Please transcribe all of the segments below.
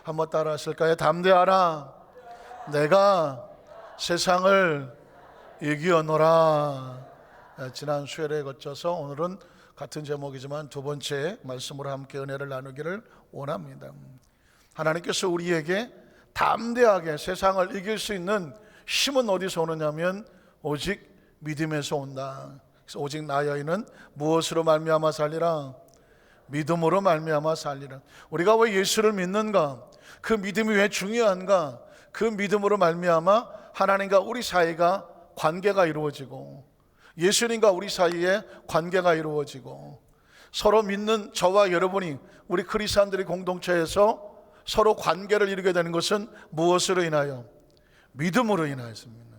한번 따라 하실까요? 담대하라, 내가 세상을 이기었노라. 지난 수요일에 거쳐서 오늘은 같은 제목이지만 두 번째 말씀으로 함께 은혜를 나누기를 원합니다. 하나님께서 우리에게 담대하게 세상을 이길 수 있는 힘은 어디서 오느냐면 오직 믿음에서 온다. 그래서 오직 나 여인은 무엇으로 말미암아 살리라? 믿음으로 말미암아 살리라. 우리가 왜 예수를 믿는가? 그 믿음이 왜 중요한가? 그 믿음으로 말미암아 하나님과 우리 사이가 관계가 이루어지고, 예수님과 우리 사이에 관계가 이루어지고, 서로 믿는 저와 여러분이, 우리 그리스도인들의 공동체에서 서로 관계를 이루게 되는 것은 무엇으로 인하여? 믿음으로 인하였습니다.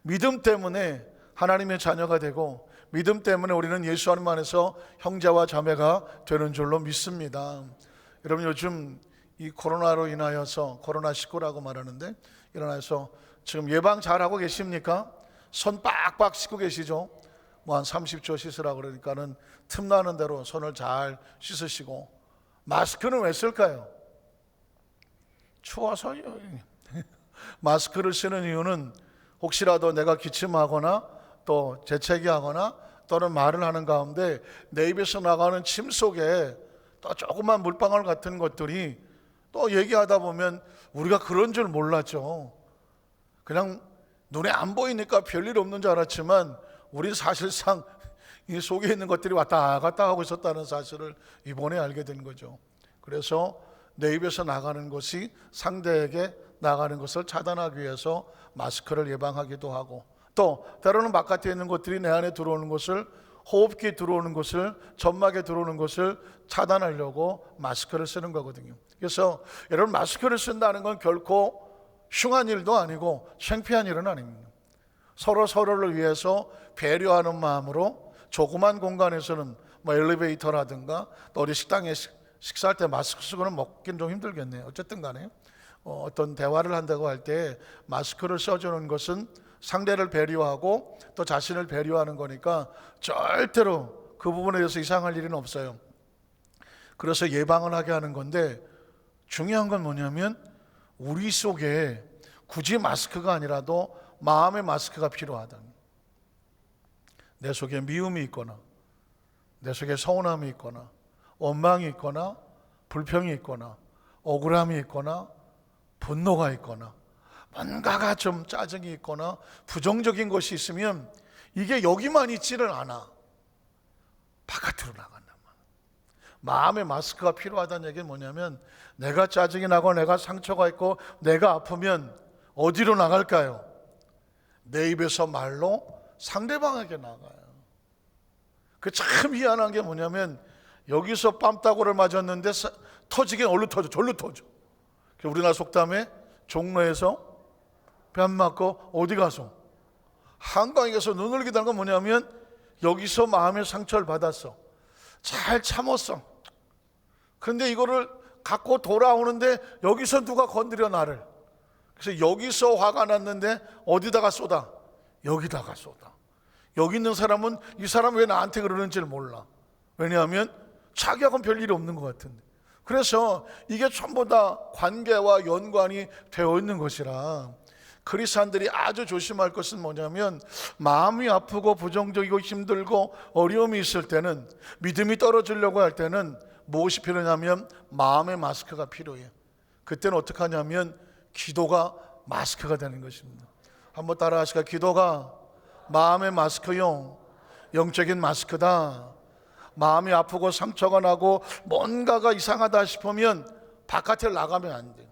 믿음 때문에 하나님의 자녀가 되고, 믿음 때문에 우리는 예수 하나님 안에서 형제와 자매가 되는 줄로 믿습니다. 여러분, 요즘 이 코로나로 인하여서, 코로나19라고 말하는데, 일어나서 지금 예방 잘하고 계십니까? 손 빡빡 씻고 계시죠? 뭐 한 30초 씻으라고 그러니까는 틈나는 대로 손을 잘 씻으시고, 마스크는 왜 쓸까요? 추워서요. 마스크를 쓰는 이유는 혹시라도 내가 기침하거나 또 재채기하거나 또는 말을 하는 가운데 내 입에서 나가는 침 속에 또 조그만 물방울 같은 것들이 또 얘기하다 보면 우리가 그런 줄 몰랐죠. 그냥 눈에 안 보이니까 별일 없는 줄 알았지만 우린 사실상 이 속에 있는 것들이 왔다 갔다 하고 있었다는 사실을 이번에 알게 된 거죠. 그래서 내 입에서 나가는 것이 상대에게 나가는 것을 차단하기 위해서 마스크를 예방하기도 하고, 또 때로는 바깥에 있는 것들이 내 안에 들어오는 것을, 호흡기 들어오는 것을, 점막에 들어오는 것을 차단하려고 마스크를 쓰는 거거든요. 그래서 여러분, 마스크를 쓴다는 건 결코 흉한 일도 아니고 창피한 일은 아닙니다. 서로 서로를 위해서 배려하는 마음으로 조그만 공간에서는 뭐 엘리베이터라든가 또 어디 식당에 식사할 때 마스크 쓰고는 먹긴 좀 힘들겠네요. 어쨌든 간에 어떤 대화를 한다고 할 때 마스크를 써주는 것은 상대를 배려하고 또 자신을 배려하는 거니까 절대로 그 부분에 대해서 이상할 일은 없어요. 그래서 예방을 하게 하는 건데, 중요한 건 뭐냐면 우리 속에 굳이 마스크가 아니라도 마음의 마스크가 필요하다. 내 속에 미움이 있거나, 내 속에 서운함이 있거나, 원망이 있거나, 불평이 있거나, 억울함이 있거나, 분노가 있거나, 뭔가가 좀 짜증이 있거나 부정적인 것이 있으면 이게 여기만 있지를 않아. 바깥으로 나간단 말이야. 마음의 마스크가 필요하다는 얘기는 뭐냐면, 내가 짜증이 나고 내가 상처가 있고 내가 아프면 어디로 나갈까요? 내 입에서 말로 상대방에게 나가요. 그 참 희한한 게 뭐냐면, 여기서 뺨따구를 맞았는데 터지긴 얼른 터져, 절로 터져. 우리나라 속담에 종로에서 뺨 맞고 어디 가서, 한강에 가서 눈을 기다는 건 뭐냐면 여기서 마음의 상처를 받았어. 잘 참았어. 그런데 이거를 갖고 돌아오는데 여기서 누가 건드려 나를. 그래서 여기서 화가 났는데 어디다가 쏟아? 여기다가 쏟아. 여기 있는 사람은 이 사람 왜 나한테 그러는지를 몰라. 왜냐하면 자기하고는 별일이 없는 것 같은데. 그래서 이게 전부 다 관계와 연관이 되어 있는 것이라, 그리스도인들이 아주 조심할 것은 뭐냐면, 마음이 아프고 부정적이고 힘들고 어려움이 있을 때는, 믿음이 떨어지려고 할 때는 무엇이 필요하냐면 마음의 마스크가 필요해요. 그때는 어떻게 하냐면 기도가 마스크가 되는 것입니다. 한번 따라 하실까요? 기도가 마음의 마스크요, 영적인 마스크다. 마음이 아프고 상처가 나고 뭔가가 이상하다 싶으면 바깥에 나가면 안 돼요.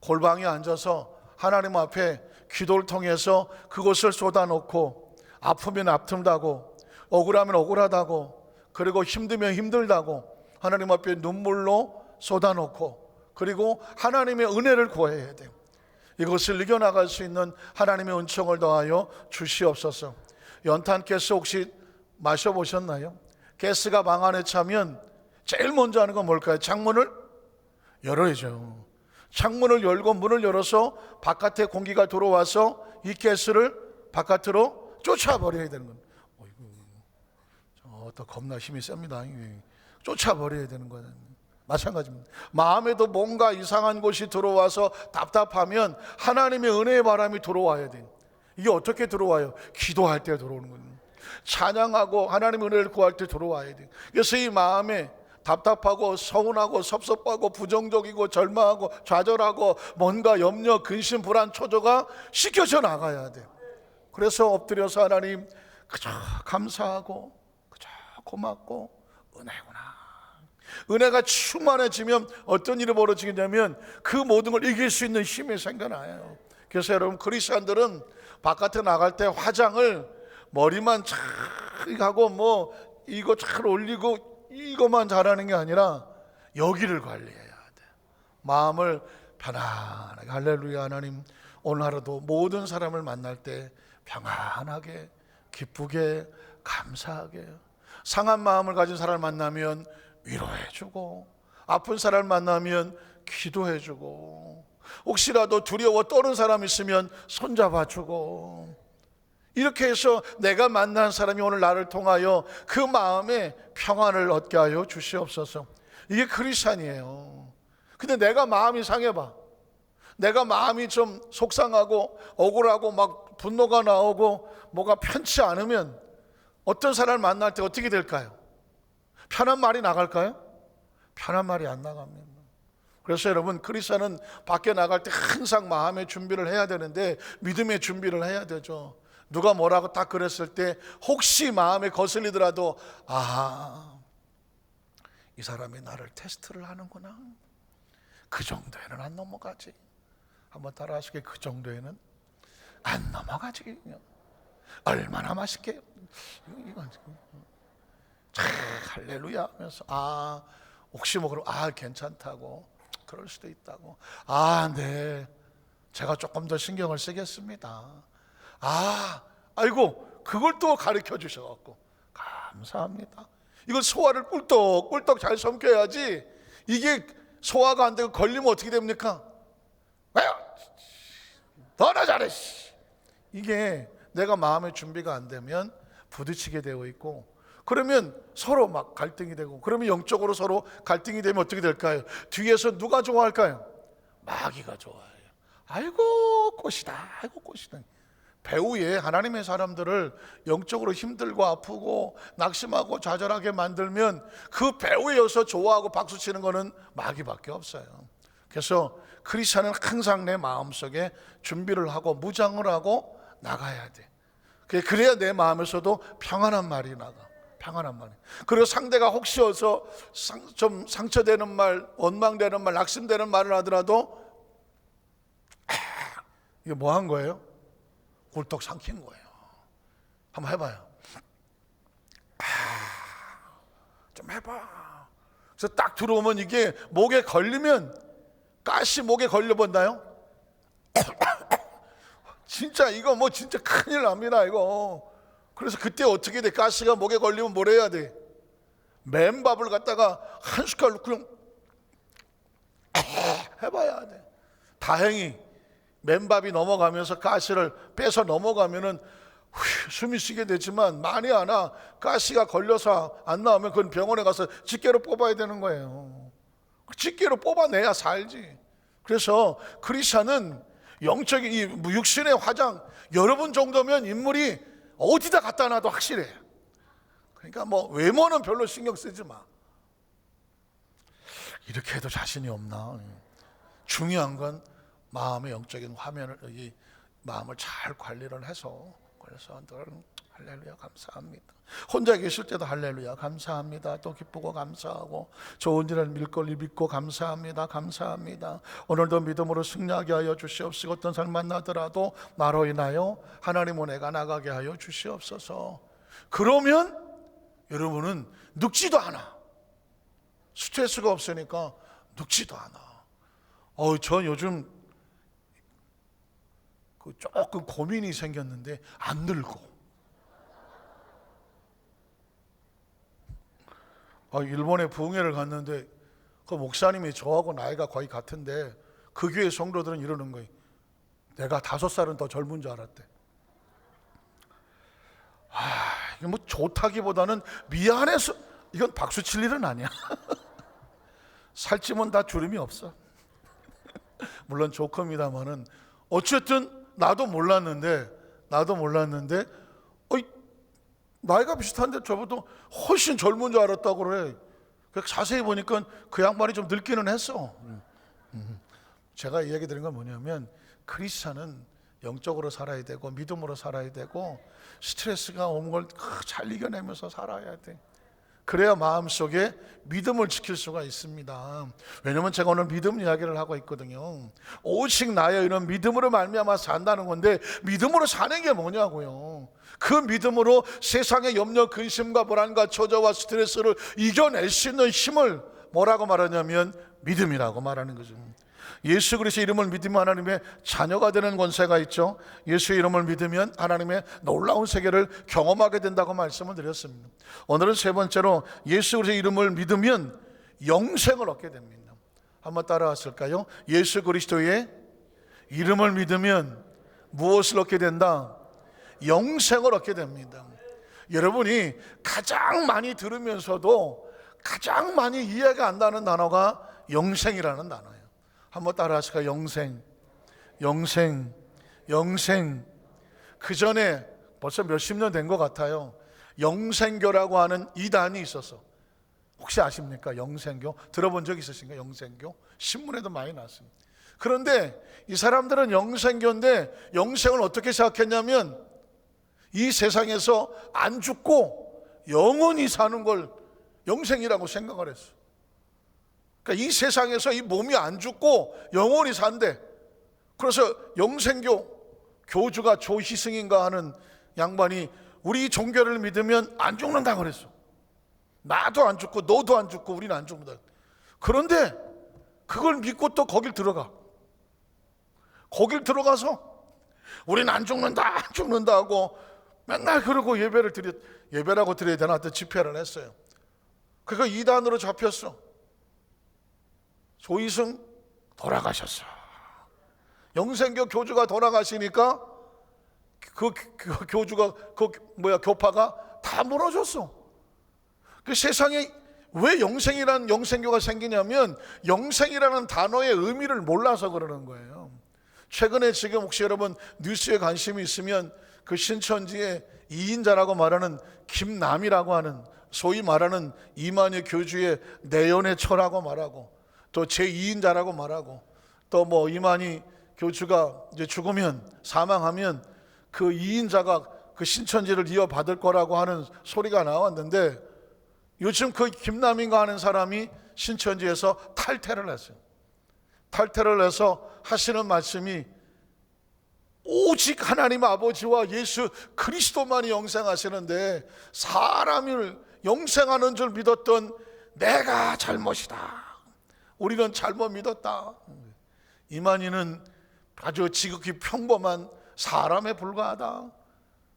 골방에 앉아서 하나님 앞에 기도를 통해서 그것을 쏟아놓고, 아프면 아프다고, 억울하면 억울하다고, 그리고 힘들면 힘들다고 하나님 앞에 눈물로 쏟아놓고, 그리고 하나님의 은혜를 구해야 돼요. 이것을 이겨나갈 수 있는 하나님의 은총을 더하여 주시옵소서. 연탄가스 혹시 마셔보셨나요? 가스가 방 안에 차면 제일 먼저 하는 건 뭘까요? 창문을 열어야죠. 창문을 열고 문을 열어서 바깥에 공기가 들어와서 이 가스를 바깥으로 쫓아버려야 되는 겁니다. 또 겁나 힘이 셉니다. 쫓아버려야 되는 거예요. 마찬가지입니다. 마음에도 뭔가 이상한 것이 들어와서 답답하면 하나님의 은혜의 바람이 들어와야 돼요. 이게 어떻게 들어와요? 기도할 때 들어오는 거예요. 찬양하고 하나님의 은혜를 구할 때 들어와야 돼요. 그래서 이 마음에 답답하고 서운하고 섭섭하고 부정적이고 절망하고 좌절하고 뭔가 염려, 근심, 불안, 초조가 씻겨져 나가야 돼요. 그래서 엎드려서 하나님 그저 감사하고 그저 고맙고 은혜구나. 은혜가 충만해지면 어떤 일이 벌어지겠냐면 그 모든 걸 이길 수 있는 힘이 생겨나요. 그래서 여러분, 그리스도인들은 바깥에 나갈 때 화장을 머리만 잘 하고 뭐 이거 잘 올리고 이것만 잘하는 게 아니라 여기를 관리해야 돼. 마음을 편안하게. 할렐루야. 하나님, 오늘 하루도 모든 사람을 만날 때 평안하게, 기쁘게, 감사하게, 상한 마음을 가진 사람을 만나면 위로해주고, 아픈 사람을 만나면 기도해주고, 혹시라도 두려워 떠는 사람 있으면 손잡아주고, 이렇게 해서 내가 만난 사람이 오늘 나를 통하여 그 마음에 평안을 얻게 하여 주시옵소서. 이게 크리스찬이에요. 근데 내가 마음이 상해봐, 내가 마음이 좀 속상하고 억울하고 막 분노가 나오고 뭐가 편치 않으면 어떤 사람을 만날 때 어떻게 될까요? 편한 말이 나갈까요? 편한 말이 안 나갑니다. 그래서 여러분, 크리스찬은 밖에 나갈 때 항상 마음의 준비를 해야 되는데 믿음의 준비를 해야 되죠. 누가 뭐라고 딱 그랬을 때 혹시 마음에 거슬리더라도 이 사람이 나를 테스트를 하는구나, 그 정도에는 안 넘어가지. 한번 따라 하시게. 그 정도에는 안 넘어가지. 얼마나 맛있게 이건 할렐루야 하면서 혹시 뭐 그럼 괜찮다고, 그럴 수도 있다고, 네, 제가 조금 더 신경을 쓰겠습니다. 아이고, 그걸 또 가르쳐 주셔갖고 감사합니다. 이걸 소화를 꿀떡꿀떡 잘 삼켜야지. 이게 소화가 안 되고 걸리면 어떻게 됩니까? 너나 잘해. 이게 내가 마음의 준비가 안 되면 부딪히게 되어 있고, 그러면 서로 막 갈등이 되고, 그러면 영적으로 서로 갈등이 되면 어떻게 될까요? 뒤에서 누가 좋아할까요? 마귀가 좋아해요. 아이고 꽃이다, 아이고 꽃이다. 배후에 하나님의 사람들을 영적으로 힘들고 아프고 낙심하고 좌절하게 만들면 그 배후에 여서 좋아하고 박수치는 거는 마귀밖에 없어요. 그래서 크리스찬은 항상 내 마음속에 준비를 하고 무장을 하고 나가야 돼. 그래야 내 마음에서도 평안한 말이 나가. 평안한 말이. 그리고 상대가 혹시 어서 좀 상처되는 말, 원망되는 말, 낙심되는 말을 하더라도 이게 뭐 한 거예요? 꿀떡 삼킨 거예요. 한번 해봐요. 좀 해봐. 그래서 딱 들어오면 이게 목에 걸리면, 가시 목에 걸려본다요? 진짜 이거 뭐 진짜 큰일 납니다 이거. 그래서 그때 어떻게 돼? 가시가 목에 걸리면 뭘 해야 돼? 맨밥을 갖다가 한 숟갈로 그냥 해봐야 돼. 다행히 맨밥이 넘어가면서 가시를 빼서 넘어가면은 숨이 쉬게 되지만, 만에 하나 가시가 걸려서 안 나오면 그건 병원에 가서 집게로 뽑아야 되는 거예요. 집게로 뽑아내야 살지. 그래서 크리스찬은 영적인 이 육신의 화장, 여러분 정도면 인물이 어디다 갖다 놔도 확실해. 그러니까 뭐 외모는 별로 신경 쓰지 마. 이렇게 해도 자신이 없나? 중요한 건 마음의 영적인 화면을, 이 마음을 잘 관리를 해서, 그래서 늘 할렐루야 감사합니다. 혼자 계실 때도 할렐루야 감사합니다. 또 기쁘고 감사하고, 좋은 일을 믿고 감사합니다. 감사합니다. 오늘도 믿음으로 승리하게 하여 주시옵시고, 어떤 사람 만나더라도 나로 인하여 하나님 은혜가 나가게 하여 주시옵소서. 그러면 여러분은 늙지도 않아. 스트레스가 없으니까 늙지도 않아. 전 요즘 조금 고민이 생겼는데 안 늙고. 일본에 부흥회를 갔는데 그 목사님이 저하고 나이가 거의 같은데 그 교회 성도들은 이러는 거예요. 내가 5살은 더 젊은 줄 알았대. 이게 뭐 좋다기보다는 미안해서, 이건 박수 칠 일은 아니야. 살찌면 다 주름이 없어. 물론 조커입니다만은 어쨌든 나도 몰랐는데 어이, 나이가 비슷한데 저보다 훨씬 젊은 줄 알았다고 그래. 자세히 보니까 그 양반이 좀 늙기는 했어. 제가 이 얘기 드린 건 뭐냐면 크리스찬은 영적으로 살아야 되고 믿음으로 살아야 되고 스트레스가 오는 걸 잘 이겨내면서 살아야 돼. 그래야 마음속에 믿음을 지킬 수가 있습니다. 왜냐면 제가 오늘 믿음 이야기를 하고 있거든요. 오직 나의 이런 믿음으로 말미암아 산다는 건데 믿음으로 사는 게 뭐냐고요. 그 믿음으로 세상의 염려, 근심과 불안과 초조와 스트레스를 이겨낼 수 있는 힘을 뭐라고 말하냐면 믿음이라고 말하는 거죠. 예수 그리스도의 이름을 믿으면 하나님의 자녀가 되는 권세가 있죠. 예수의 이름을 믿으면 하나님의 놀라운 세계를 경험하게 된다고 말씀을 드렸습니다. 오늘은 세 번째로 예수 그리스도의 이름을 믿으면 영생을 얻게 됩니다. 한번 따라하실까요? 예수 그리스도의 이름을 믿으면 무엇을 얻게 된다? 영생을 얻게 됩니다. 여러분이 가장 많이 들으면서도 가장 많이 이해가 안 가는 단어가 영생이라는 단어예요. 한번 따라 하실까요? 영생. 그 전에 벌써 몇십 년 된 것 같아요. 영생교라고 하는 이단이 있었어. 혹시 아십니까? 영생교 들어본 적 있으신가요? 영생교 신문에도 많이 나왔습니다. 그런데 이 사람들은 영생교인데 영생을 어떻게 생각했냐면 이 세상에서 안 죽고 영원히 사는 걸 영생이라고 생각을 했어. 그러니까 이 세상에서 이 몸이 안 죽고 영원히 산대. 그래서 영생교 교주가 조희승인가 하는 양반이 우리 종교를 믿으면 안 죽는다고 그랬어. 나도 안 죽고 너도 안 죽고 우리는 안 죽는다. 그런데 그걸 믿고 또 거길 들어가. 거길 들어가서 우리는 안 죽는다 하고 맨날 그러고 예배라고 드려야 되나 하여튼 집회를 했어요. 그거 이단으로 잡혔어. 조희승 돌아가셨어. 영생교 교주가 돌아가시니까 그 교주가 교파가 다 무너졌어. 그 세상에 왜 영생교가 생기냐면 영생이라는 단어의 의미를 몰라서 그러는 거예요. 최근에 지금 혹시 여러분 뉴스에 관심이 있으면 그 신천지의 이인자라고 말하는 김남이라고 하는 소위 말하는 이만희 교주의 내연의 처라고 말하고 또 제2인자라고 말하고 또 뭐 이만희 교주가 이제 죽으면 사망하면 그 2인자가 그 신천지를 이어받을 거라고 하는 소리가 나왔는데 요즘 그 김남인가 하는 사람이 신천지에서 탈퇴를 했어요. 탈퇴를 해서 하시는 말씀이 오직 하나님 아버지와 예수 그리스도만이 영생하시는데 사람을 영생하는 줄 믿었던 내가 잘못이다. 우리는 잘못 믿었다. 이만희는 아주 지극히 평범한 사람에 불과하다.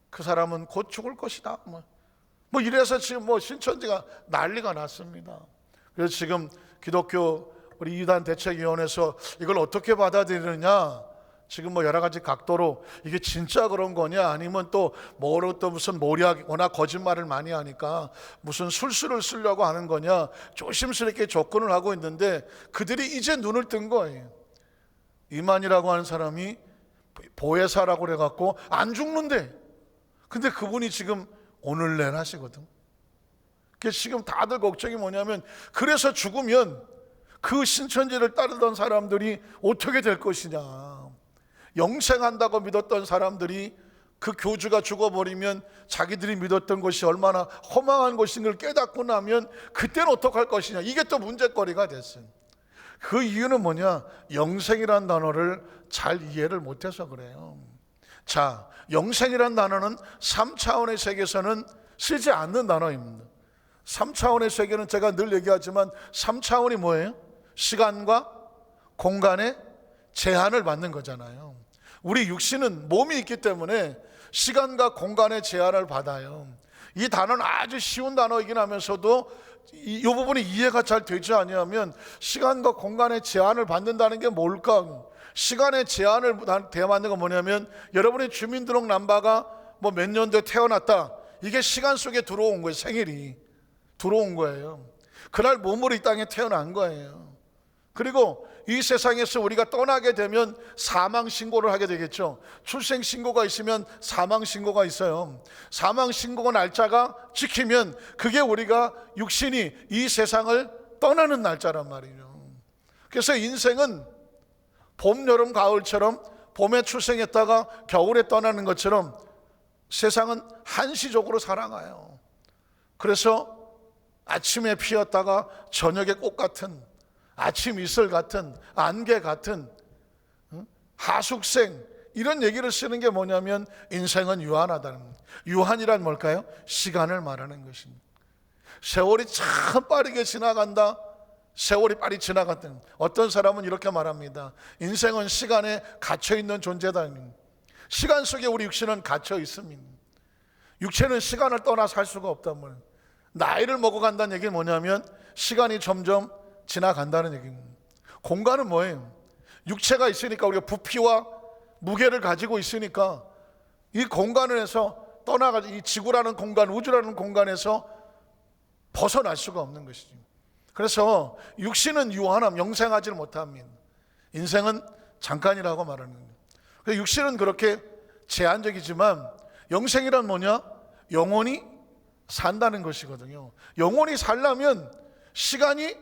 그 사람은 곧 죽을 것이다. 뭐 이래서 지금 신천지가 난리가 났습니다. 그래서 지금 기독교 우리 이단 대책위원회에서 이걸 어떻게 받아들이느냐, 지금 여러 가지 각도로 이게 진짜 그런 거냐, 아니면 또 무슨 모략이거나 거짓말을 많이 하니까 무슨 술수를 쓰려고 하는 거냐 조심스럽게 접근을 하고 있는데 그들이 이제 눈을 뜬 거예요. 이만이라고 하는 사람이 보혜사라고 그래갖고 안 죽는데, 근데 그분이 지금 오늘날 하시거든. 그래서 지금 다들 걱정이 뭐냐면 그래서 죽으면 그 신천지를 따르던 사람들이 어떻게 될 것이냐. 영생한다고 믿었던 사람들이 그 교주가 죽어버리면 자기들이 믿었던 것이 얼마나 허망한 것인 걸 깨닫고 나면 그때는 어떡할 것이냐. 이게 또 문제거리가 됐어요. 그 이유는 뭐냐? 영생이란 단어를 잘 이해를 못해서 그래요. 자, 영생이란 단어는 3차원의 세계에서는 쓰지 않는 단어입니다. 3차원의 세계는 제가 늘 얘기하지만 3차원이 뭐예요? 시간과 공간의 제한을 받는 거잖아요. 우리 육신은 몸이 있기 때문에 시간과 공간의 제한을 받아요. 이 단어는 아주 쉬운 단어이긴 하면서도 이 부분이 이해가 잘 되지 않으면 시간과 공간의 제한을 받는다는 게 뭘까? 시간의 제한을 대하는 건 뭐냐면 여러분의 주민등록 넘버가 몇 년도에 태어났다. 이게 시간 속에 들어온 거예요. 생일이 들어온 거예요. 그날 몸으로 이 땅에 태어난 거예요. 그리고 이 세상에서 우리가 떠나게 되면 사망 신고를 하게 되겠죠. 출생 신고가 있으면 사망 신고가 있어요. 사망 신고 날짜가 지키면 그게 우리가 육신이 이 세상을 떠나는 날짜란 말이죠. 그래서 인생은 봄, 여름, 가을처럼 봄에 출생했다가 겨울에 떠나는 것처럼 세상은 한시적으로 살아가요. 그래서 아침에 피었다가 저녁에 꽃 같은, 아침 이슬 같은, 안개 같은 하숙생, 이런 얘기를 쓰는 게 뭐냐면 인생은 유한하다는 거예요. 유한이란 뭘까요? 시간을 말하는 것입니다. 세월이 참 빠르게 지나간다, 세월이 빨리 지나갔다. 어떤 사람은 이렇게 말합니다. 인생은 시간에 갇혀있는 존재다. 시간 속에 우리 육신은 갇혀 있습니다. 육체는 시간을 떠나 살 수가 없단 말이에요. 나이를 먹어간다는 얘기는 뭐냐면 시간이 점점 지나간다는 얘기입니다. 공간은 뭐예요? 육체가 있으니까 우리가 부피와 무게를 가지고 있으니까 이 공간에서 떠나가지고 이 지구라는 공간, 우주라는 공간에서 벗어날 수가 없는 것이죠. 그래서 육신은 유한함, 영생하지를 못합니다. 인생은 잠깐이라고 말하는 거예요. 육신은 그렇게 제한적이지만 영생이란 뭐냐? 영원히 산다는 것이거든요. 영원히 살려면 시간이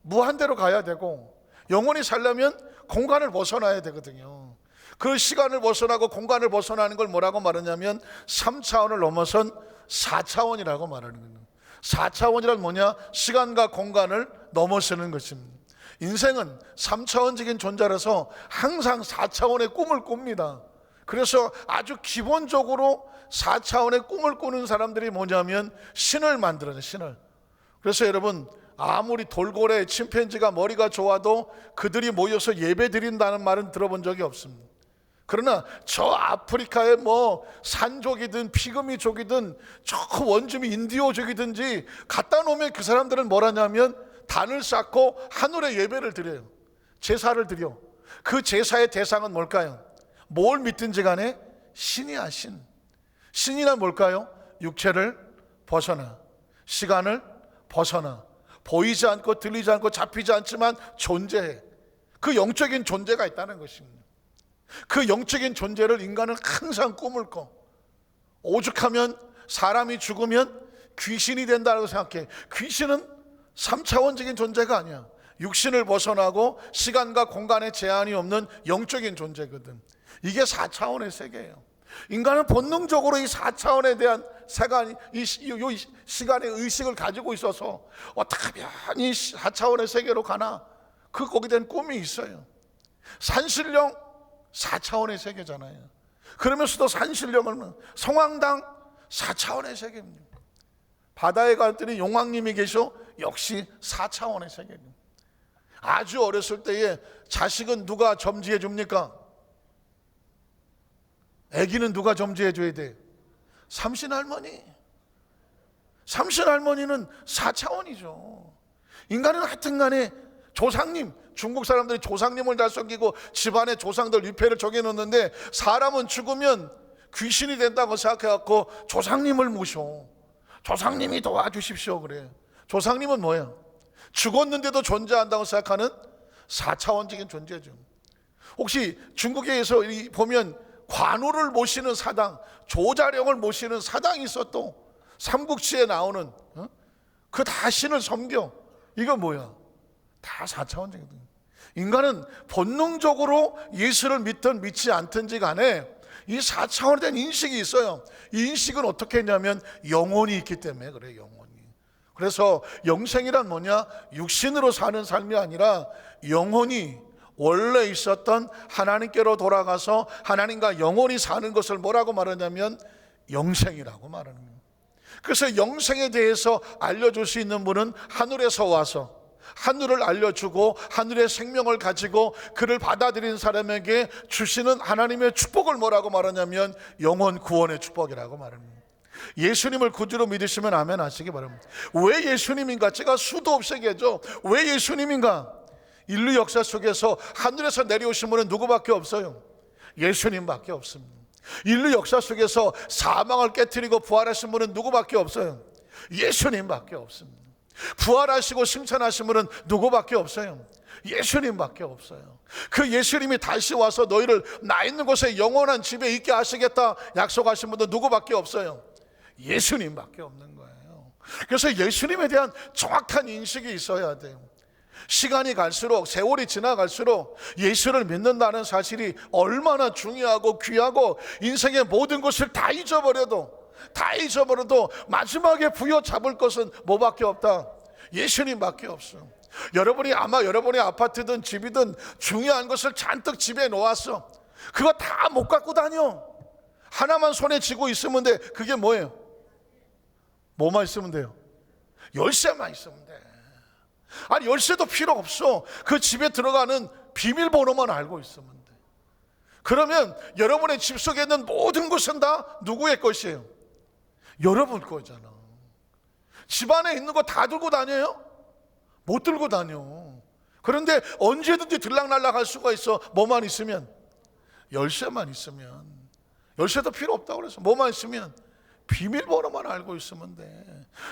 무한대로 가야 되고, 영원히 살려면 공간을 벗어나야 되거든요. 그 시간을 벗어나고 공간을 벗어나는 걸 뭐라고 말하냐면 3차원을 넘어선 4차원이라고 말하는 거예요. 4차원이란 뭐냐? 시간과 공간을 넘어서는 것입니다. 인생은 3차원적인 존재라서 항상 4차원의 꿈을 꿉니다. 그래서 아주 기본적으로 4차원의 꿈을 꾸는 사람들이 뭐냐면 신을 만들어요. 신을. 그래서 여러분, 아무리 돌고래, 침팬지가 머리가 좋아도 그들이 모여서 예배 드린다는 말은 들어본 적이 없습니다. 그러나 저 아프리카의 뭐 산족이든 피그미족이든 저 원주민 인디오족이든지 갖다 놓으면 그 사람들은 뭘 하냐면 단을 쌓고 하늘에 예배를 드려요. 제사를 드려. 그 제사의 대상은 뭘까요? 뭘 믿든지 간에 신이야, 신. 신이란 뭘까요? 육체를 벗어나, 시간을 벗어나, 보이지 않고 들리지 않고 잡히지 않지만 존재해. 그 영적인 존재가 있다는 것입니다. 그 영적인 존재를 인간은 항상 꿈을 꿔. 오죽하면 사람이 죽으면 귀신이 된다고 생각해. 귀신은 3차원적인 존재가 아니야. 육신을 벗어나고 시간과 공간에 제한이 없는 영적인 존재거든. 이게 4차원의 세계예요. 인간은 본능적으로 이 4차원에 대한 세간, 이 시간의 의식을 가지고 있어서 어떻게 하면 이 4차원의 세계로 가나, 그 거기에 대한 꿈이 있어요. 산신령 4차원의 세계잖아요. 그러면서도 산신령은 성황당 4차원의 세계입니다. 바다에 갔더니 용왕님이 계셔, 역시 4차원의 세계입니다. 아주 어렸을 때에 자식은 누가 점지해 줍니까? 아기는 누가 점지해 줘야 돼? 삼신할머니. 삼신할머니는 4차원이죠. 인간은 하여튼간에 조상님, 중국 사람들이 조상님을 잘 섬기고 집안의 조상들 위패를 정해놓는데, 사람은 죽으면 귀신이 된다고 생각해갖고 조상님을 모셔. 조상님이 도와주십시오 그래. 조상님은 뭐야? 죽었는데도 존재한다고 생각하는 4차원적인 존재죠. 혹시 중국에서 보면 관우를 모시는 사당, 조자룡을 모시는 사당이 있어. 또 삼국지에 나오는 그 다 신을 섬겨. 이거 뭐야? 다 4차원적이거든요. 인간은 본능적으로 예수를 믿든 믿지 않든지 간에 이 4차원에 대한 인식이 있어요. 이 인식은 어떻게 했냐면 영혼이 있기 때문에 그래요. 영혼이. 그래서 영생이란 뭐냐? 육신으로 사는 삶이 아니라 영혼이 원래 있었던 하나님께로 돌아가서 하나님과 영원히 사는 것을 뭐라고 말하냐면 영생이라고 말하는 거예요. 그래서 영생에 대해서 알려줄 수 있는 분은 하늘에서 와서 하늘을 알려주고 하늘의 생명을 가지고 그를 받아들인 사람에게 주시는 하나님의 축복을 뭐라고 말하냐면 영원 구원의 축복이라고 말합니다. 예수님을 구주로 믿으시면 아멘 하시기 바랍니다. 왜 예수님인가? 제가 수도 없이 얘기하죠. 왜 예수님인가? 인류 역사 속에서 하늘에서 내려오신 분은 누구밖에 없어요? 예수님밖에 없습니다. 인류 역사 속에서 사망을 깨트리고 부활하신 분은 누구밖에 없어요? 예수님밖에 없습니다. 부활하시고 승천하신 분은 누구밖에 없어요? 예수님밖에 없어요. 그 예수님이 다시 와서 너희를 나 있는 곳에 영원한 집에 있게 하시겠다 약속하신 분도 누구밖에 없어요? 예수님밖에 없는 거예요. 그래서 예수님에 대한 정확한 인식이 있어야 돼요. 시간이 갈수록, 세월이 지나갈수록 예수를 믿는다는 사실이 얼마나 중요하고 귀하고, 인생의 모든 것을 다 잊어버려도 마지막에 부여잡을 것은 뭐밖에 없다? 예수님밖에 없어. 여러분이 여러분의 아파트든 집이든 중요한 것을 잔뜩 집에 놓았어. 그거 다 못 갖고 다녀. 하나만 손에 쥐고 있으면 돼. 그게 뭐예요? 뭐만 있으면 돼요? 열쇠만 있으면 돼. 아니, 열쇠도 필요 없어. 그 집에 들어가는 비밀번호만 알고 있으면 돼. 그러면 여러분의 집 속에 있는 모든 것은 다 누구의 것이에요? 여러분 거잖아. 집 안에 있는 거 다 들고 다녀요? 못 들고 다녀. 그런데 언제든지 들락날락 할 수가 있어. 뭐만 있으면? 열쇠만 있으면. 열쇠도 필요 없다고 그래서 뭐만 있으면? 비밀번호만 알고 있으면 돼.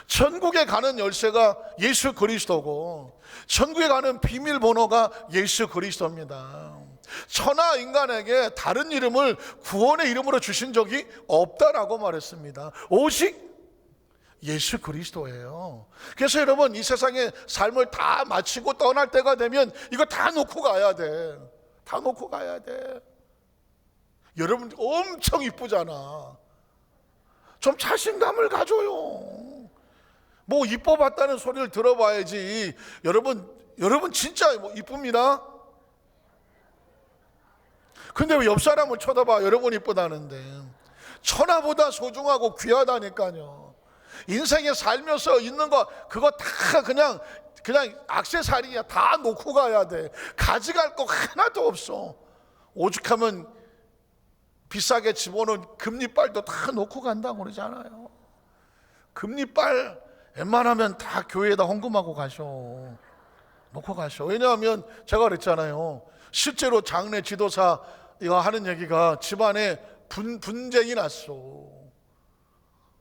천국에 가는 열쇠가 예수 그리스도고, 천국에 가는 비밀번호가 예수 그리스도입니다. 천하 인간에게 다른 이름을 구원의 이름으로 주신 적이 없다라고 말했습니다. 오직 예수 그리스도예요. 그래서 여러분, 이 세상의 삶을 다 마치고 떠날 때가 되면 이거 다 놓고 가야 돼. 다 놓고 가야 돼. 여러분 엄청 이쁘잖아. 좀 자신감을 가져요. 뭐 이뻐 봤다는 소리를 들어봐야지. 여러분 진짜 이쁩니다. 근데 왜 옆 사람을 쳐다봐? 여러분 이쁘다는데. 천하보다 소중하고 귀하다니까요. 인생에 살면서 있는 거 그거 다 그냥 액세서리야. 다 놓고 가야 돼. 가져갈 거 하나도 없어. 오죽하면 비싸게 집어넣은 금리빨도 다 놓고 간다고 그러잖아요. 금리빨 웬만하면 다 교회에다 헌금하고 가셔. 놓고 가셔. 왜냐하면 제가 그랬잖아요. 실제로 장례 지도사 이거 하는 얘기가 집안에 분쟁이 났어.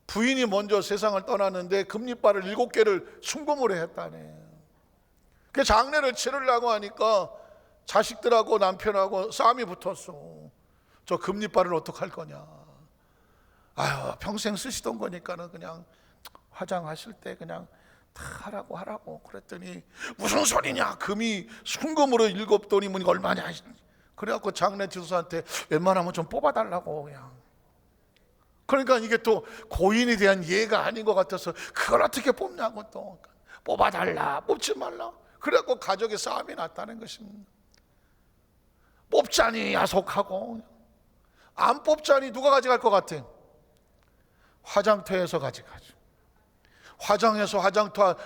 부인이 먼저 세상을 떠났는데 금리빨을 7개를 순금으로 했다네. 그 장례를 치르려고 하니까 자식들하고 남편하고 싸움이 붙었어. 저 금리빨을 어떡할 거냐. 아유, 평생 쓰시던 거니까는 그냥 화장하실 때 그냥 다 하라고 그랬더니 무슨 소리냐. 금이 순금으로 7돈이면 얼마냐. 그래갖고 장례 지도사한테 웬만하면 좀 뽑아달라고 그냥. 그러니까 이게 또 고인에 대한 예가 아닌 것 같아서 그걸 어떻게 뽑냐고 또 뽑아달라, 뽑지 말라. 그래갖고 가족의 싸움이 났다는 것입니다. 뽑자니 야속하고, 안 뽑자니 누가 가져갈 것 같아? 화장터에서 가져가죠. 화장해서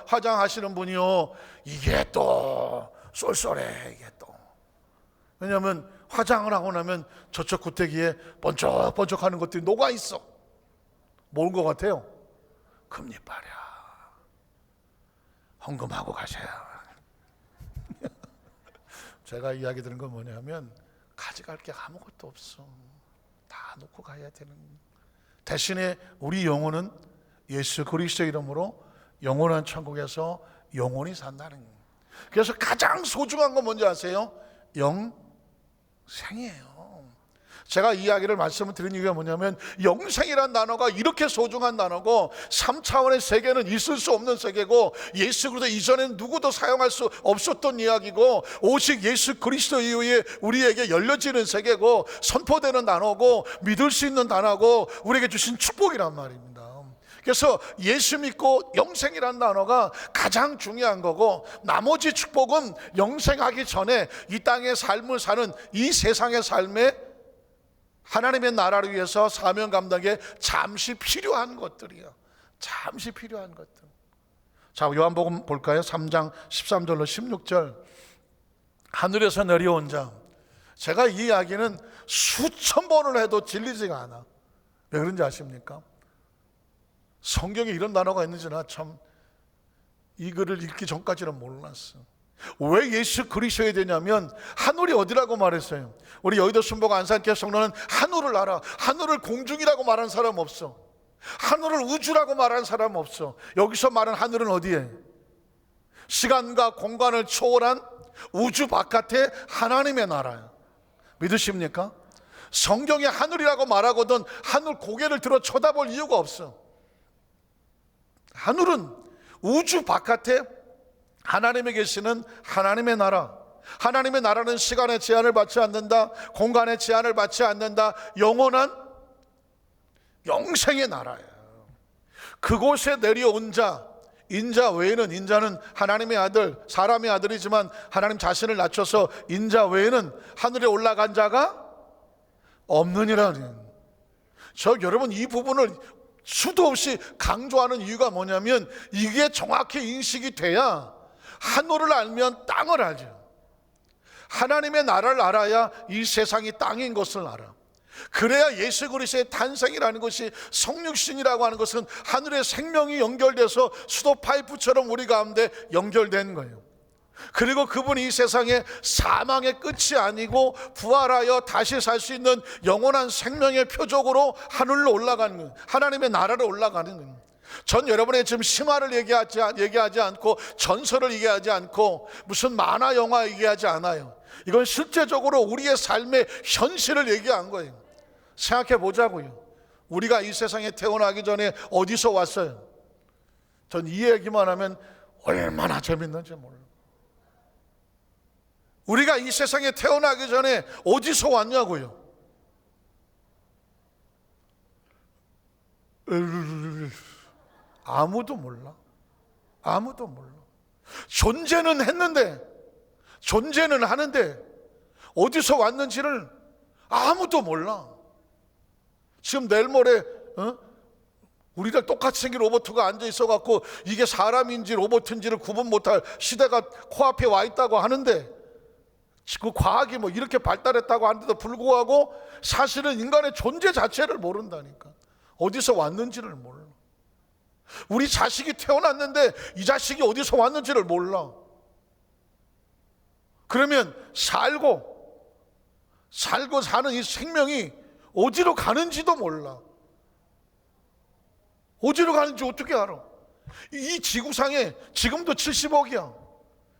화장하시는 분이요, 이게 또 쏠쏠해. 이게 또 왜냐하면 화장을 하고 나면 저쪽 구태기에 번쩍번쩍하는 것들이 녹아 있어. 뭘 것 같아요? 금리빨이야. 헌금하고 가셔야. 제가 이야기 드린 건 뭐냐면 가져갈 게 아무것도 없어. 다 놓고 가야 되는. 대신에 우리 영혼은 예수 그리스도 이름으로 영원한 천국에서 영원히 산다는 거예요. 그래서 가장 소중한 건 뭔지 아세요? 영생이에요. 제가 이 이야기를 말씀을 드린 이유가 뭐냐면 영생이라는 단어가 이렇게 소중한 단어고 3차원의 세계는 있을 수 없는 세계고 예수 그리스도 이전에는 누구도 사용할 수 없었던 이야기고 오직 예수 그리스도 이후에 우리에게 열려지는 세계고 선포되는 단어고 믿을 수 있는 단어고 우리에게 주신 축복이란 말입니다. 그래서 예수 믿고 영생이라는 단어가 가장 중요한 거고 나머지 축복은 영생하기 전에 이 땅의 삶을 사는 이 세상의 삶에 하나님의 나라를 위해서 사명 감당에 잠시 필요한 것들이요. 잠시 필요한 것들. 자, 요한복음 볼까요? 3장 13절로 16절. 하늘에서 내려온 자. 제가 이 이야기는 수천 번을 해도 질리지가 않아. 왜 그런지 아십니까? 성경에 이런 단어가 있는지 나 참 이 글을 읽기 전까지는 몰랐어. 왜 예수 그리스도에 되냐면 하늘이 어디라고 말했어요? 우리 여의도 순복 안산교회 성도는 하늘을 알아. 하늘을 공중이라고 말하는 사람 없어. 하늘을 우주라고 말하는 사람 없어. 여기서 말하는 하늘은 어디에? 시간과 공간을 초월한 우주 바깥에 하나님의 나라예요. 믿으십니까? 성경에 하늘이라고 말하거든 하늘 고개를 들어 쳐다볼 이유가 없어. 하늘은 우주 바깥에 하나님이 계시는 하나님의 나라. 하나님의 나라는 시간의 제한을 받지 않는다, 공간의 제한을 받지 않는다. 영원한 영생의 나라예요. 그곳에 내려온 자, 인자 외에는, 인자는 하나님의 아들, 사람의 아들이지만 하나님 자신을 낮춰서 인자 외에는 하늘에 올라간 자가 없느니라는. 여러분, 이 부분을 수도 없이 강조하는 이유가 뭐냐면 이게 정확히 인식이 돼야 하늘을 알면 땅을 알죠. 하나님의 나라를 알아야 이 세상이 땅인 것을 알아. 그래야 예수 그리스도의 탄생이라는 것이, 성육신이라고 하는 것은 하늘의 생명이 연결돼서 수도 파이프처럼 우리 가운데 연결된 거예요. 그리고 그분이 이 세상에 사망의 끝이 아니고 부활하여 다시 살 수 있는 영원한 생명의 표적으로 하늘로 올라가는 거예요. 하나님의 나라로 올라가는 거예요. 전 여러분의 지금 심화를 얘기하지 않고 전설을 얘기하지 않고 무슨 만화 영화 얘기하지 않아요. 이건 실제적으로 우리의 삶의 현실을 얘기한 거예요. 생각해 보자고요. 우리가 이 세상에 태어나기 전에 어디서 왔어요? 전 이 얘기만 하면 얼마나 재밌는지 몰라요. 우리가 이 세상에 태어나기 전에 어디서 왔냐고요? 아무도 몰라. 아무도 몰라. 존재는 했는데, 존재는 하는데 어디서 왔는지를 아무도 몰라. 지금 내일 모레 우리들 똑같이 생긴 로봇가 앉아 있어갖고 이게 사람인지 로봇인지를 구분 못할 시대가 코앞에 와 있다고 하는데, 그 과학이 뭐 이렇게 발달했다고 하는데도 불구하고 사실은 인간의 존재 자체를 모른다니까. 어디서 왔는지를 몰라. 우리 자식이 태어났는데 이 자식이 어디서 왔는지를 몰라. 그러면 살고 사는 이 생명이 어디로 가는지도 몰라. 어디로 가는지 어떻게 알아? 이 지구상에 지금도 70억이야.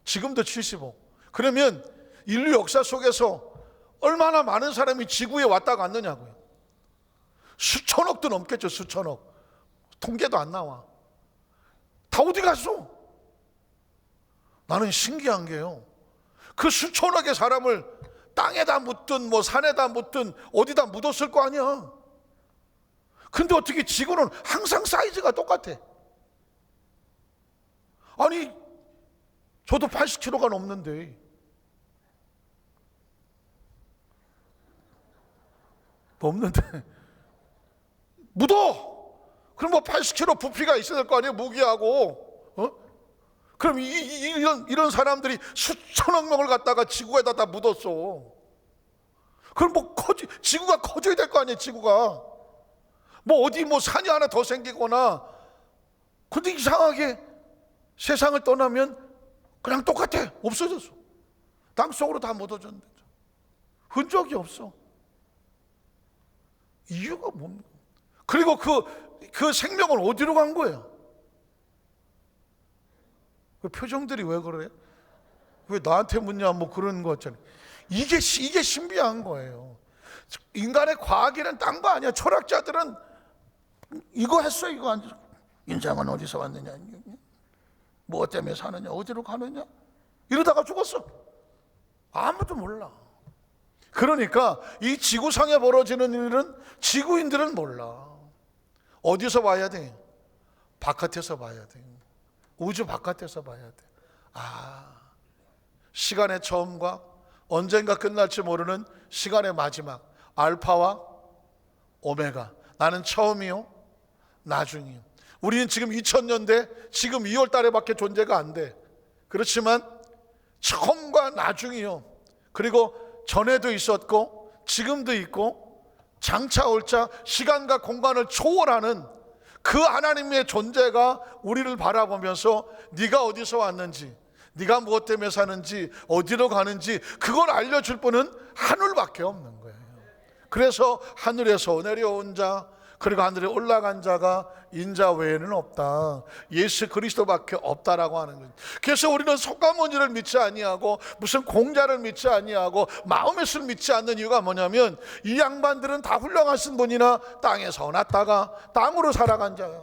지금도 70억. 그러면 인류 역사 속에서 얼마나 많은 사람이 지구에 왔다 갔느냐고요. 수천억도 넘겠죠. 수천억. 통계도 안 나와. 다 어디 갔어? 나는 신기한 게요, 그 수천억의 사람을 땅에다 묻든 뭐 산에다 묻든 어디다 묻었을 거 아니야. 근데 어떻게 지구는 항상 사이즈가 똑같아? 아니, 저도 80kg가 넘는데 묻어. 그럼 뭐 80kg 부피가 있어야 될 거 아니에요, 무게하고. 그럼 이런 사람들이 수천억 명을 갖다가 지구에다 다 묻었어. 그럼 뭐 지구가 커져야 될 거 아니에요, 지구가. 뭐 어디 뭐 산이 하나 더 생기거나. 근데 이상하게 세상을 떠나면 그냥 똑같아. 없어졌어. 땅속으로 다 묻어졌는데 흔적이 없어. 이유가 뭡니까? 그리고 그 생명은 어디로 간 거예요? 그 표정들이 왜 그래요? 왜 나한테 묻냐, 뭐 그런 거 같잖아요. 이게 신비한 거예요. 인간의 과학에는 딴 거 아니야. 철학자들은 이거 했어, 이거 안. 인생은 어디서 왔느냐, 뭐 때문에 사느냐, 어디로 가느냐, 이러다가 죽었어. 아무도 몰라. 그러니까 이 지구상에 벌어지는 일은 지구인들은 몰라. 어디서 봐야 돼? 바깥에서 봐야 돼. 우주 바깥에서 봐야 돼. 시간의 처음과 언젠가 끝날지 모르는 시간의 마지막, 알파와 오메가. 나는 처음이요, 나중이요. 우리는 지금 2000년대 지금 2월 달에밖에 존재가 안 돼. 그렇지만 처음과 나중이요, 그리고 전에도 있었고 지금도 있고 장차 올 자, 시간과 공간을 초월하는 그 하나님의 존재가 우리를 바라보면서 네가 어디서 왔는지, 네가 무엇 때문에 사는지, 어디로 가는지 그걸 알려줄 분은 하늘밖에 없는 거예요. 그래서 하늘에서 내려온 자, 그리고 하늘에 올라간 자가 인자 외에는 없다. 예수 그리스도밖에 없다라고 하는 거죠. 그래서 우리는 속가문제를 믿지 아니하고 무슨 공자를 믿지 아니하고 마음의 수를 믿지 않는 이유가 뭐냐면 이 양반들은 다 훌륭하신 분이나 땅에서 났다가 땅으로 살아간 자야.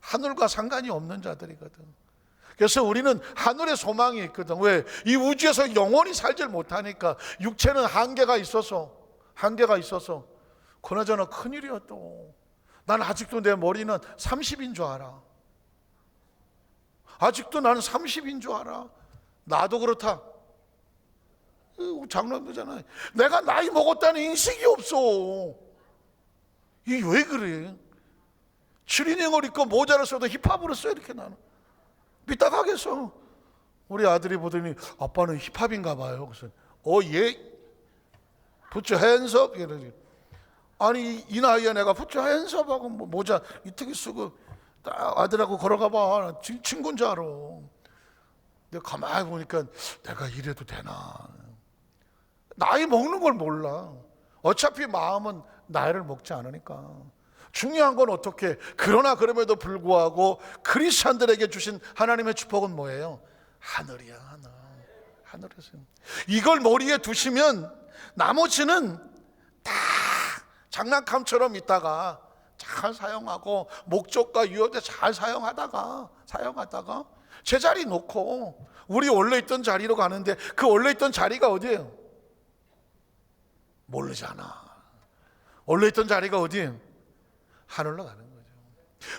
하늘과 상관이 없는 자들이거든. 그래서 우리는 하늘의 소망이 있거든. 왜? 이 우주에서 영원히 살질 못하니까. 육체는 한계가 있어서 그나저나 큰일이야. 또 난 아직도 내 머리는 30인 줄 알아. 아직도 나는 30인 줄 알아. 나도 그렇다. 장난이잖아. 내가 나이 먹었다는 인식이 없어. 이게 왜 그래? 추리닝을 입고 모자를 써도 힙합으로 써. 이렇게 나는 삐딱하겠어. 우리 아들이 보더니 아빠는 힙합인가 봐요. 그래서 예, put your hands up. 이러지. 아니 이 나이에 내가 put your hands up 하고 뭐 모자 이렇게 쓰고 딱 아들하고 걸어가 봐. 친구인 줄 알아. 내가 가만히 보니까 내가 이래도 되나. 나이 먹는 걸 몰라. 어차피 마음은 나이를 먹지 않으니까. 중요한 건 어떻게? 그러나 그럼에도 불구하고 크리스찬들에게 주신 하나님의 축복은 뭐예요? 하늘이야. 하늘에서 이걸 머리에 두시면 나머지는 다 장난감처럼 있다가 잘 사용하고 목적과 유효대 잘 사용하다가 제자리 놓고 우리 원래 있던 자리로 가는데 그 원래 있던 자리가 어디예요? 모르잖아. 원래 있던 자리가 어디예요? 하늘로 가는 거죠.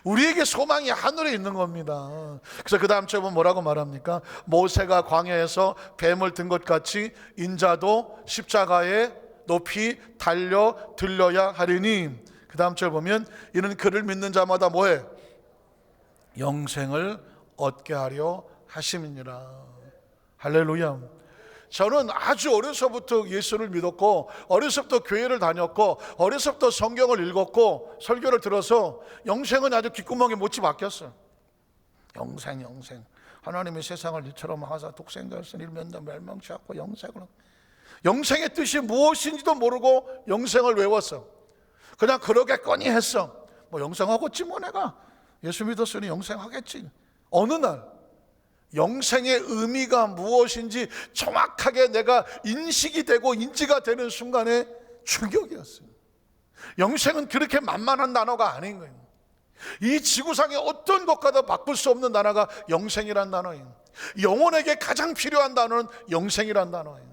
우리에게 소망이 하늘에 있는 겁니다. 그래서 그 다음 절은 뭐라고 말합니까? 모세가 광야에서 뱀을 든 것 같이 인자도 십자가에 높이 달려 들려야 하리니. 그 다음 절 보면 이는 그를 믿는 자마다 뭐해? 영생을 얻게 하려 하심이니라. 할렐루야. 저는 아주 어려서부터 예수를 믿었고 어려서부터 교회를 다녔고 어려서부터 성경을 읽었고 설교를 들어서 영생은 아주 귓구멍에 못이 박혔어요. 영생 하나님이 세상을 이처럼 하사 독생자였으니 일면도 멸망치 않고 영생의 뜻이 무엇인지도 모르고 영생을 외웠어. 그냥 그러겠거니 했어. 뭐 영생하겠지 뭐 내가 예수 믿었으니 영생하겠지. 어느 날 영생의 의미가 무엇인지 정확하게 내가 인식이 되고 인지가 되는 순간에 충격이었어요. 영생은 그렇게 만만한 단어가 아닌 거예요. 이 지구상의 어떤 것과도 바꿀 수 없는 단어가 영생이란 단어예요. 영혼에게 가장 필요한 단어는 영생이란 단어예요.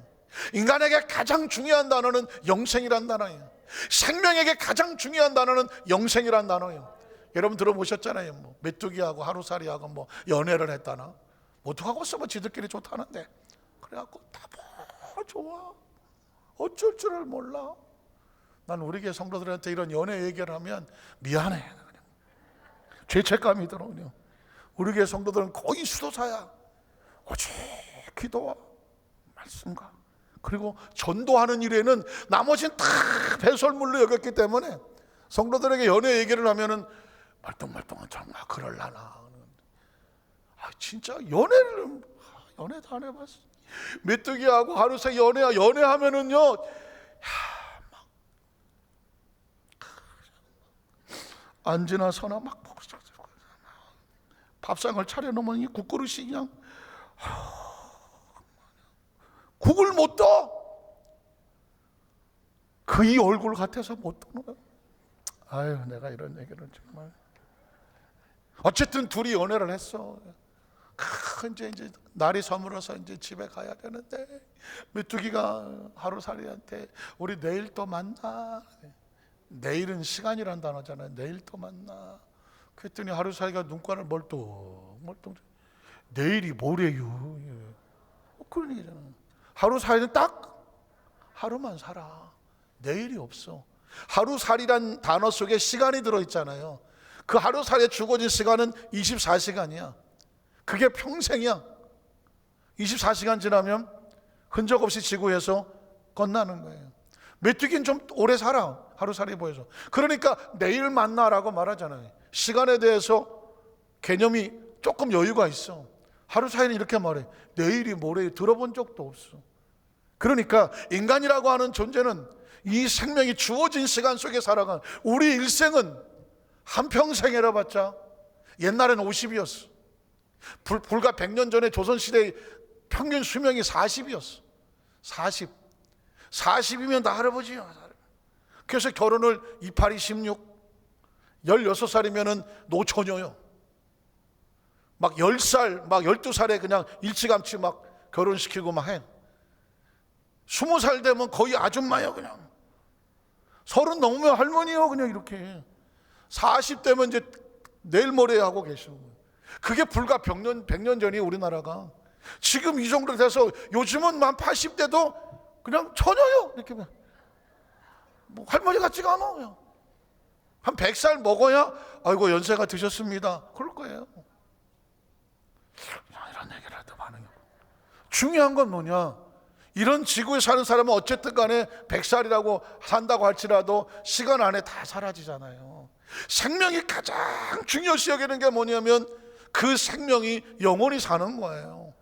인간에게 가장 중요한 단어는 영생이란 단어예요. 생명에게 가장 중요한 단어는 영생이란 단어예요. 여러분 들어보셨잖아요. 뭐 메뚜기하고 하루살이하고 뭐 연애를 했다나. 어떡하고 있어? 뭐 지들끼리 좋다는데. 그래갖고 다 좋아. 어쩔 줄을 몰라. 난 우리 교회 성도들한테 이런 연애 얘기를 하면 미안해. 그냥. 죄책감이 들어. 그냥. 우리 교회 성도들은 거의 수도사야. 오직 기도와 말씀과 그리고 전도하는 일에는 나머지는 다 배설물로 여겼기 때문에 성도들에게 연애 얘기를 하면은 말똥말똥한 정말 그럴라나. 진짜 연애도 안 해봤어. 메뚜기하고 하루새 연애하면은요, 막 앉으나 서나 막 밥상을 차려놓으면 이 국그릇이 그냥 국을 못 떠. 그 이 얼굴 같아서 못 떠는 거야. 아유, 내가 이런 얘기를 정말. 어쨌든 둘이 연애를 했어. 이제 날이 저물어서 이제 집에 가야 되는데 메뚜기가 하루살이한테 우리 내일 또 만나. 내일은 시간이란 단어잖아요. 내일 또 만나. 그랬더니 하루살이가 눈깔을 멀뚱. 내일이 뭐래요? 그런 얘기잖아. 하루살이는 딱 하루만 살아. 내일이 없어. 하루살이란 단어 속에 시간이 들어있잖아요. 그 하루살이에 주어진 시간은 24시간이야. 그게 평생이야. 24시간 지나면 흔적 없이 지구에서 끝나는 거예요. 메뚜기는 좀 오래 살아. 하루살이 보여서. 그러니까 내일 만나라고 말하잖아요. 시간에 대해서 개념이 조금 여유가 있어. 하루살이는 이렇게 말해. 내일이 모레 들어본 적도 없어. 그러니까 인간이라고 하는 존재는 이 생명이 주어진 시간 속에 살아간 우리 일생은 한평생이라 봤자 옛날에는 50이었어. 불과 100년 전에 조선시대의 평균 수명이 40이었어. 40이면 다 할아버지야. 그래서 결혼을 28, 16, 16살이면 노처녀요. 막 10살, 막 12살에 그냥 일찌감치 막 결혼시키고 막 해. 20살 되면 거의 아줌마요. 그냥 30 넘으면 할머니요. 그냥 이렇게 40 되면 이제 내일 모레 하고 계시는 거예요. 그게 불과 100년 전이 우리나라가. 지금 이 정도 돼서 요즘은 만 80대도 그냥 처녀요. 이렇게 뭐 할머니 같지가 않아요. 한 100살 먹어야 아이고 연세가 드셨습니다 그럴 거예요. 이런 얘기라도 하는 거. 중요한 건 뭐냐, 이런 지구에 사는 사람은 어쨌든 간에 100살이라고 산다고 할지라도 시간 안에 다 사라지잖아요. 생명이 가장 중요시 여기는 게 뭐냐면 그 생명이 영원히 사는 거예요.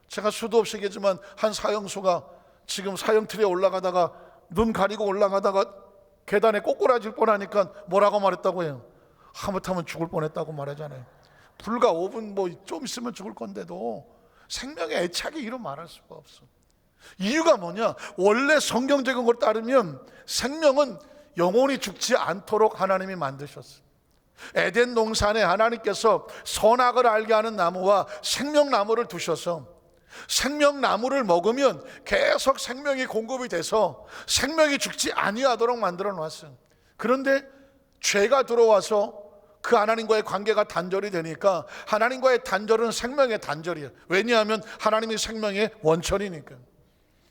제가 수도 없이 얘기했지만 한 사형수가 지금 사형틀에 올라가다가 눈 가리고 올라가다가 계단에 꼬꾸라질 뻔하니까 뭐라고 말했다고 해요? 하마터면 죽을 뻔했다고 말하잖아요. 불과 5분 뭐 좀 있으면 죽을 건데도 생명의 애착이 이루 말할 수가 없어. 이유가 뭐냐? 원래 성경적인 걸 따르면 생명은 영원히 죽지 않도록 하나님이 만드셨어요. 에덴 동산에 하나님께서 선악을 알게 하는 나무와 생명나무를 두셔서 생명나무를 먹으면 계속 생명이 공급이 돼서 생명이 죽지 아니하도록 만들어 놨어요. 그런데 죄가 들어와서 그 하나님과의 관계가 단절이 되니까 하나님과의 단절은 생명의 단절이에요. 왜냐하면 하나님이 생명의 원천이니까.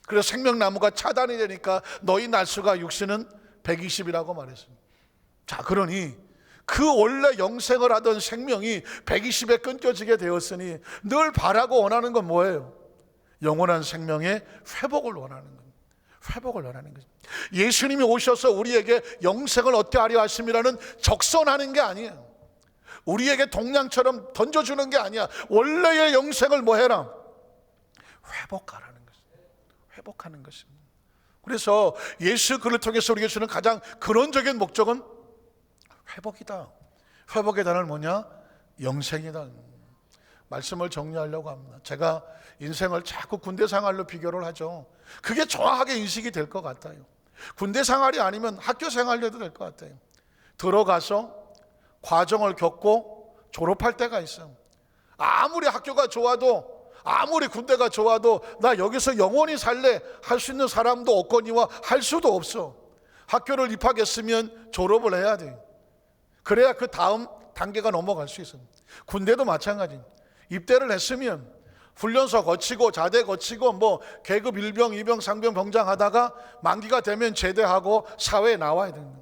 그래서 생명나무가 차단이 되니까 너희 날수가 육신은 120이라고 말했습니다. 자, 그러니 그 원래 영생을 하던 생명이 120에 끊겨지게 되었으니 늘 바라고 원하는 건 뭐예요? 영원한 생명의 회복을 원하는 겁니다. 회복을 원하는 거죠. 예수님이 오셔서 우리에게 영생을 얻게 하려 하심이라는 적선하는 게 아니에요. 우리에게 동량처럼 던져주는 게 아니야. 원래의 영생을 뭐 해라? 회복하라는 것입니다. 회복하는 것입니다. 그래서 예수 그를 통해서 우리에게 주는 가장 근원적인 목적은 회복이다. 회복의 단어는 뭐냐? 영생이다. 말씀을 정리하려고 합니다. 제가 인생을 자꾸 군대 생활로 비교를 하죠. 그게 정확하게 인식이 될 것 같아요. 군대 생활이 아니면 학교 생활도 될 것 같아요. 들어가서 과정을 겪고 졸업할 때가 있어요. 아무리 학교가 좋아도 아무리 군대가 좋아도 나 여기서 영원히 살래 할 수 있는 사람도 없거니와 할 수도 없어. 학교를 입학했으면 졸업을 해야 돼. 그래야 그 다음 단계가 넘어갈 수 있어요. 군대도 마찬가지. 입대를 했으면 훈련소 거치고 자대 거치고 뭐 계급 1병, 2병, 상병, 병장 하다가 만기가 되면 제대하고 사회에 나와야 됩니다.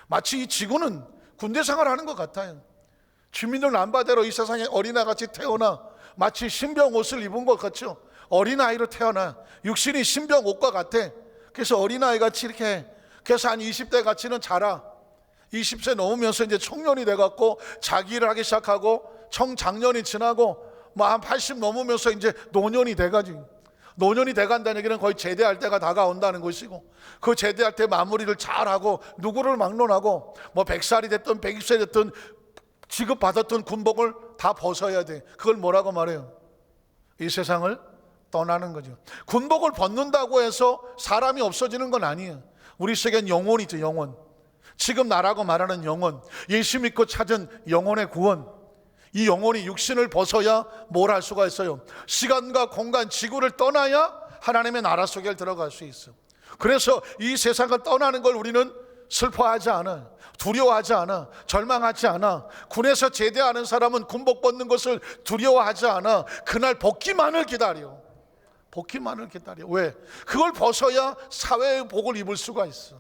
마치 이 지구는 군대 생활하는 것 같아요. 주민들 남바대로 이 세상에 어린아이같이 태어나 마치 신병 옷을 입은 것 같죠. 어린아이로 태어나 육신이 신병 옷과 같아. 그래서 어린아이같이 이렇게 그래서 한 20대 같이는 자라. 20세 넘으면서 이제 청년이 돼갖고 자기 일을 하기 시작하고 청장년이 지나고 뭐 한 80 넘으면서 이제 노년이 돼가지고 노년이 돼간다는 얘기는 거의 제대할 때가 다가온다는 것이고 그 제대할 때 마무리를 잘하고 누구를 막론하고 뭐 100살이 됐든 120세 됐든 지급받았던 군복을 다 벗어야 돼. 그걸 뭐라고 말해요? 이 세상을 떠나는 거죠. 군복을 벗는다고 해서 사람이 없어지는 건 아니에요. 우리 속엔 영혼이 있죠. 영혼. 지금 나라고 말하는 영혼, 예수 믿고 찾은 영혼의 구원. 이 영혼이 육신을 벗어야 뭘 할 수가 있어요? 시간과 공간, 지구를 떠나야 하나님의 나라 속에 들어갈 수 있어요. 그래서 이 세상을 떠나는 걸 우리는 슬퍼하지 않아, 두려워하지 않아, 절망하지 않아. 군에서 제대하는 사람은 군복 벗는 것을 두려워하지 않아. 그날 복귀만을 기다려. 복귀만을 기다려. 왜? 그걸 벗어야 사회의 복을 입을 수가 있어.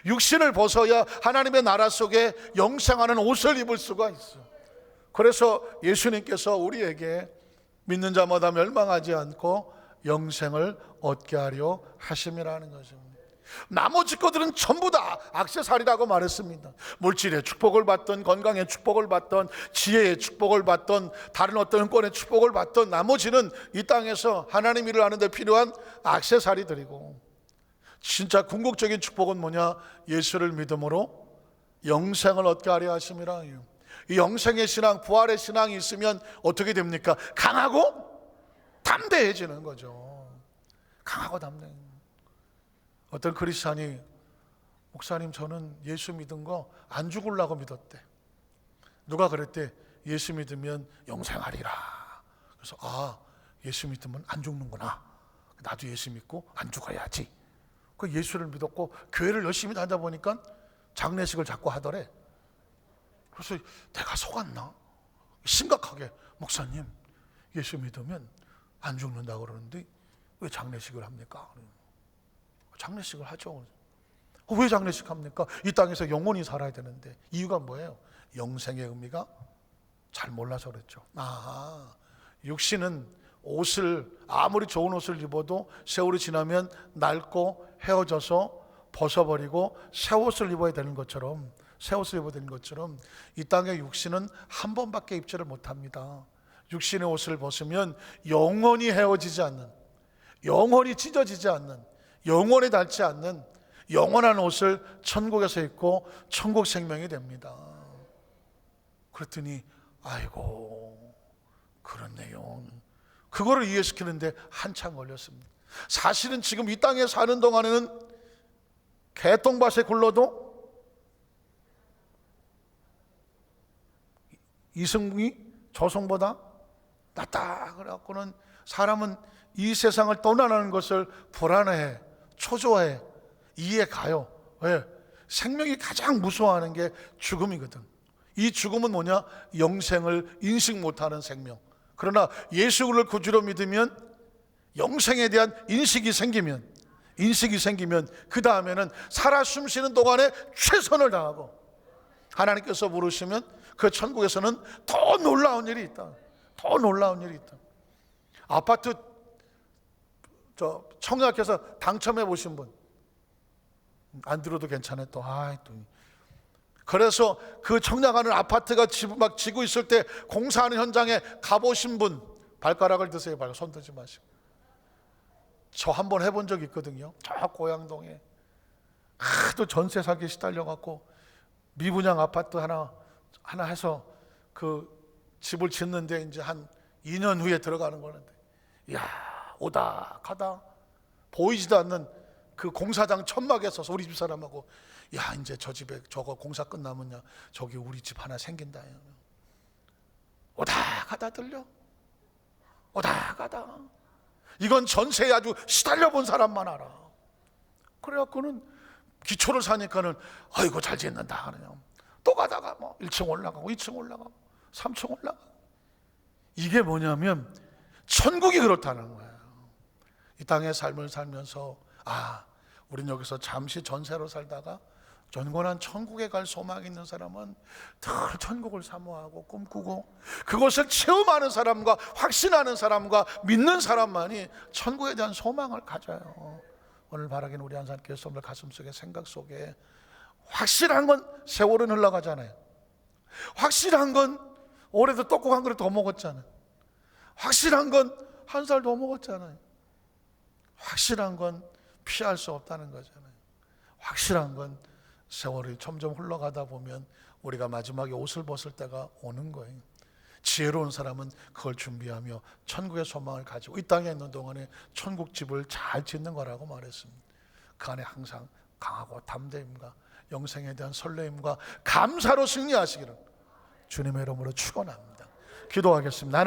육신을 벗어야 하나님의 나라 속에 영생하는 옷을 입을 수가 있어. 그래서 예수님께서 우리에게 믿는 자마다 멸망하지 않고 영생을 얻게 하려 하심이라는 것입니다. 나머지 것들은 전부 다 액세서리라고 말했습니다. 물질의 축복을 받던, 건강의 축복을 받던, 지혜의 축복을 받던, 다른 어떤 형권의 축복을 받던, 나머지는 이 땅에서 하나님 일을 하는 데 필요한 액세서리들이고 진짜 궁극적인 축복은 뭐냐? 예수를 믿음으로 영생을 얻게 하려 하심이라. 이 영생의 신앙, 부활의 신앙이 있으면 어떻게 됩니까? 강하고 담대해지는 거죠. 강하고 담대. 어떤 크리스찬이 목사님 저는 예수 믿은 거 안 죽으려고 믿었대. 누가 그랬대? 예수 믿으면 영생하리라. 그래서 예수 믿으면 안 죽는구나. 나도 예수 믿고 안 죽어야지. 그 예수를 믿었고 교회를 열심히 다니다 보니까 장례식을 자꾸 하더래. 그래서 내가 속았나? 심각하게 목사님 예수 믿으면 안 죽는다고 그러는데 왜 장례식을 합니까? 장례식을 하죠. 왜 장례식 합니까? 이 땅에서 영원히 살아야 되는데. 이유가 뭐예요? 영생의 의미가 잘 몰라서 그랬죠. 육신은 옷을 아무리 좋은 옷을 입어도 세월이 지나면 낡고 헤어져서 벗어버리고 새 옷을 입어야 되는 것처럼, 새 옷을 입어야 되는 것처럼 이 땅의 육신은 한 번밖에 입지를 못합니다. 육신의 옷을 벗으면 영원히 헤어지지 않는, 영원히 찢어지지 않는, 영원히 닳지 않는 영원한 옷을 천국에서 입고 천국 생명이 됩니다. 그랬더니 아이고 그렇네요. 그거를 이해시키는데 한참 걸렸습니다. 사실은 지금 이 땅에 사는 동안에는 개똥밭에 굴러도 이승이 저승보다 낫다. 그래갖고는 사람은 이 세상을 떠나는 것을 불안해해, 초조해, 이해 가요. 왜? 생명이 가장 무서워하는 게 죽음이거든. 이 죽음은 뭐냐? 영생을 인식 못하는 생명. 그러나 예수를 구주로 믿으면 영생에 대한 인식이 생기면 그 다음에는 살아 숨쉬는 동안에 최선을 다하고 하나님께서 부르시면 그 천국에서는 더 놀라운 일이 있다. 더 놀라운 일이 있다. 아파트 청약해서 당첨해 보신 분 안 들어도 괜찮아요. 또 그래서 그 청약하는 아파트가 막 지고 있을 때 공사하는 현장에 가보신 분 발가락을 드세요. 손 들지 마시고. 저 한번 해본 적 있거든요. 저 고양동에 하도 전세 사기에 시달려갖고 미분양 아파트 하나 해서 그 집을 짓는데 이제 한 2년 후에 들어가는 거는데, 이야 오다 가다 보이지도 않는 그 공사장 천막에 서서 우리 집사람하고 야 이제 저 집에 저거 공사 끝나면야 저기 우리 집 하나 생긴다. 오다 가다 들려. 오다 가다. 이건 전세에 아주 시달려 본 사람만 알아. 그래갖고는 기초를 사니까는 아이고 잘 짓는다 그냥. 또 가다가 뭐 1층 올라가고 2층 올라가고 3층 올라가고. 이게 뭐냐면 천국이 그렇다는 거예요. 이 땅의 삶을 살면서 우린 여기서 잠시 전세로 살다가 영원한 천국에 갈 소망이 있는 사람은 늘 천국을 사모하고 꿈꾸고 그것을 체험하는 사람과 확신하는 사람과 믿는 사람만이 천국에 대한 소망을 가져요. 오늘 바라기는 우리 한산교회에서 오늘 가슴속에 생각 속에 확실한 건 세월은 흘러가잖아요. 확실한 건 올해도 떡국 한 그릇 더 먹었잖아요. 확실한 건 한 살 더 먹었잖아요. 확실한 건 피할 수 없다는 거잖아요. 확실한 건 세월이 점점 흘러가다 보면 우리가 마지막에 옷을 벗을 때가 오는 거예요. 지혜로운 사람은 그걸 준비하며 천국의 소망을 가지고 이 땅에 있는 동안에 천국 집을 잘 짓는 거라고 말했습니다. 그 안에 항상 강하고 담대함과 영생에 대한 설레임과 감사로 승리하시기를 주님의 이름으로 축원합니다. 기도하겠습니다.